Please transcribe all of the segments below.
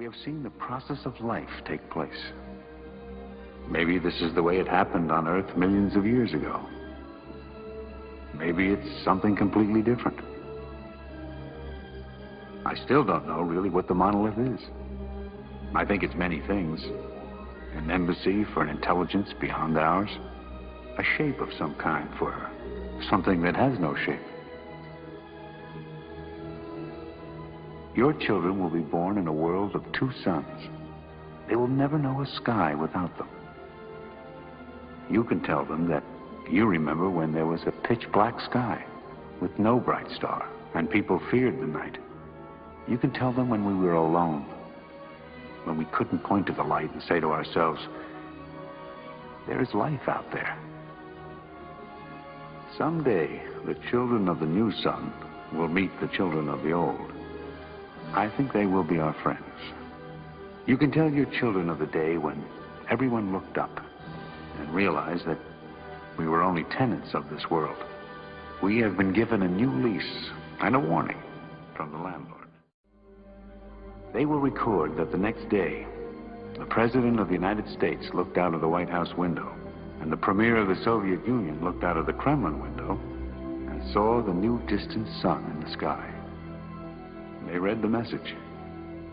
we have seen the process of life take place. Maybe this is the way it happened on Earth millions of years ago. Maybe it's something completely different. I still don't know really what the monolith is. I think it's many things. An embassy for an intelligence beyond ours. A shape of some kind for something that has no shape. Your children will be born in a world of two suns. They will never know a sky without them. You can tell them that you remember when there was a pitch black sky with no bright star and people feared the night. You can tell them when we were alone, when we couldn't point to the light and say to ourselves, there is life out there. Someday, the children of the new sun will meet the children of the old. I think they will be our friends. You can tell your children of the day when everyone looked up and realized that we were only tenants of this world. We have been given a new lease and a warning from the landlord. They will record that the next day, the President of the United States looked out of the White House window, and the Premier of the Soviet Union looked out of the Kremlin window and saw the new distant sun in the sky. They read the message,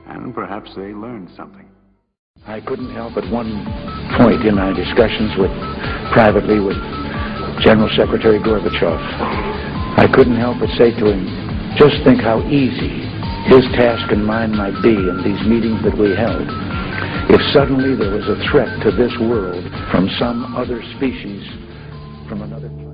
and perhaps they learned something. I couldn't help at one point in our discussions privately with General Secretary Gorbachev, I couldn't help but say to him, just think how easy his task and mine might be in these meetings that we held if suddenly there was a threat to this world from some other species from another planet.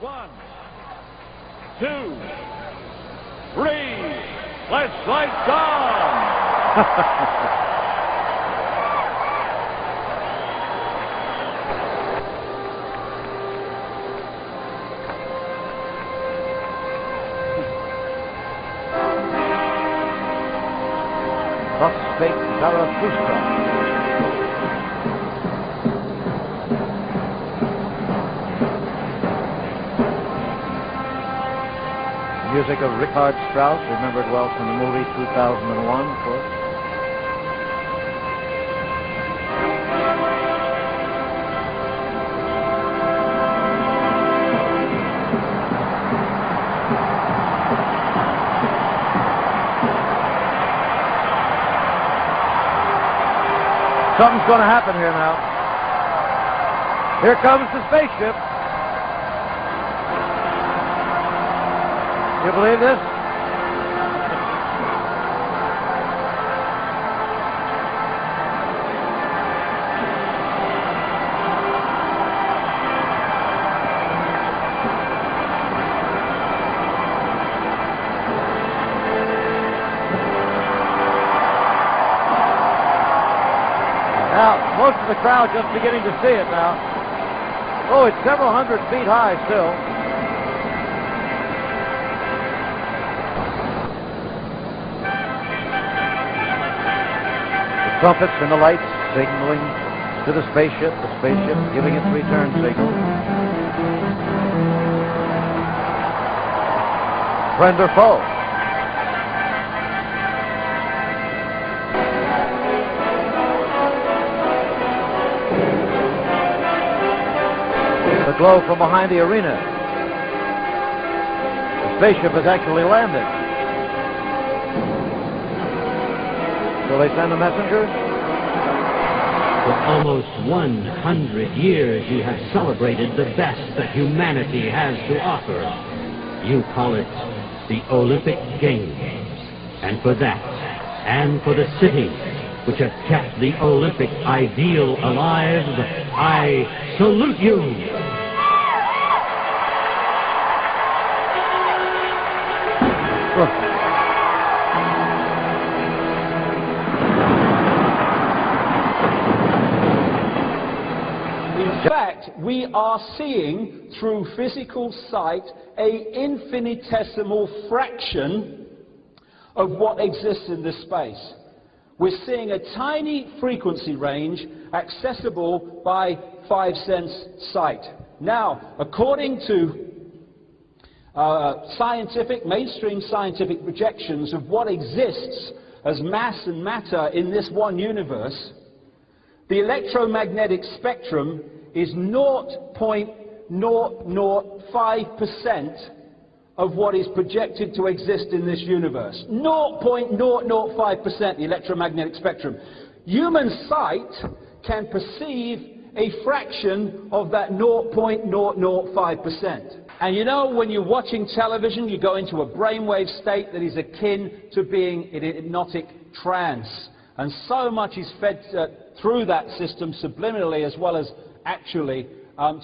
One, two, three, let's lights on! Prospect Zarathustra. Music of Richard Strauss, remembered well from the movie 2001, of course. Something's going to happen here now. Here comes the spaceship. You believe this? Now, most of the crowd just beginning to see it now. Oh, it's several hundred feet high still. Trumpets and the lights signaling to the spaceship giving its return signal. Friend or foe? The glow from behind the arena. The spaceship has actually landed. Will they send a messenger? For almost 100 years, you have celebrated the best that humanity has to offer. You call it the Olympic Games. And for that, and for the cities which have kept the Olympic ideal alive, I salute you. In fact, we are seeing through physical sight an infinitesimal fraction of what exists in this space. We're seeing a tiny frequency range accessible by five-sense sight. Now, according to mainstream scientific projections of what exists as mass and matter in this one universe, the electromagnetic spectrum is 0.005% of what is projected to exist in this universe. 0.005%, the electromagnetic spectrum. Human sight can perceive a fraction of that 0.005%. And you know, when you're watching television, you go into a brainwave state that is akin to being in a hypnotic trance. And so much is fed through that system subliminally as well as actually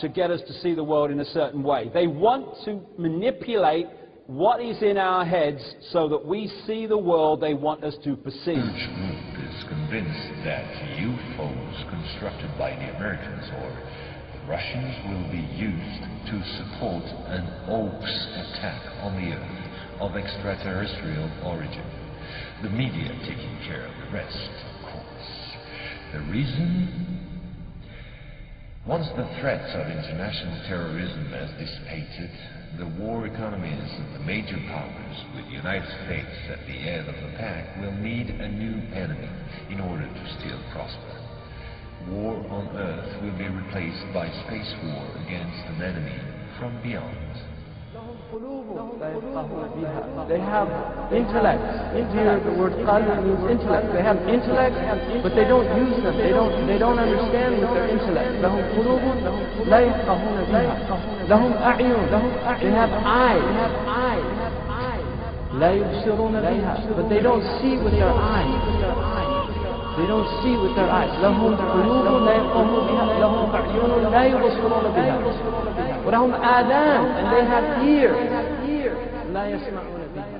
to get us to see the world in a certain way. They want to manipulate what is in our heads so that we see the world they want us to perceive. Each group is convinced that UFOs constructed by the Americans or the Russians will be used to support an hoax attack on the Earth of extraterrestrial origin. The media taking care of the rest, of course. The reason? Once the threats of international terrorism has dissipated, the war economies of the major powers, with the United States at the head of the pack, will need a new enemy in order to still prosper. War on Earth will be replaced by space war against an enemy from beyond. They have intellect. Here the word qalb means intellect. They have intellect, but they don't use them. They don't understand with their intellect. لهم قلوب لا يفقهون بها. لهم أعين. They have eyes. لا يبصرون بها. But they don't see with their eyes. They don't see with their eyes. لهم قلوب لا يفقهون بها. لهم أعين لا يبصرون بها. ولهم آذان, and they have ears. لا يسمعون بها.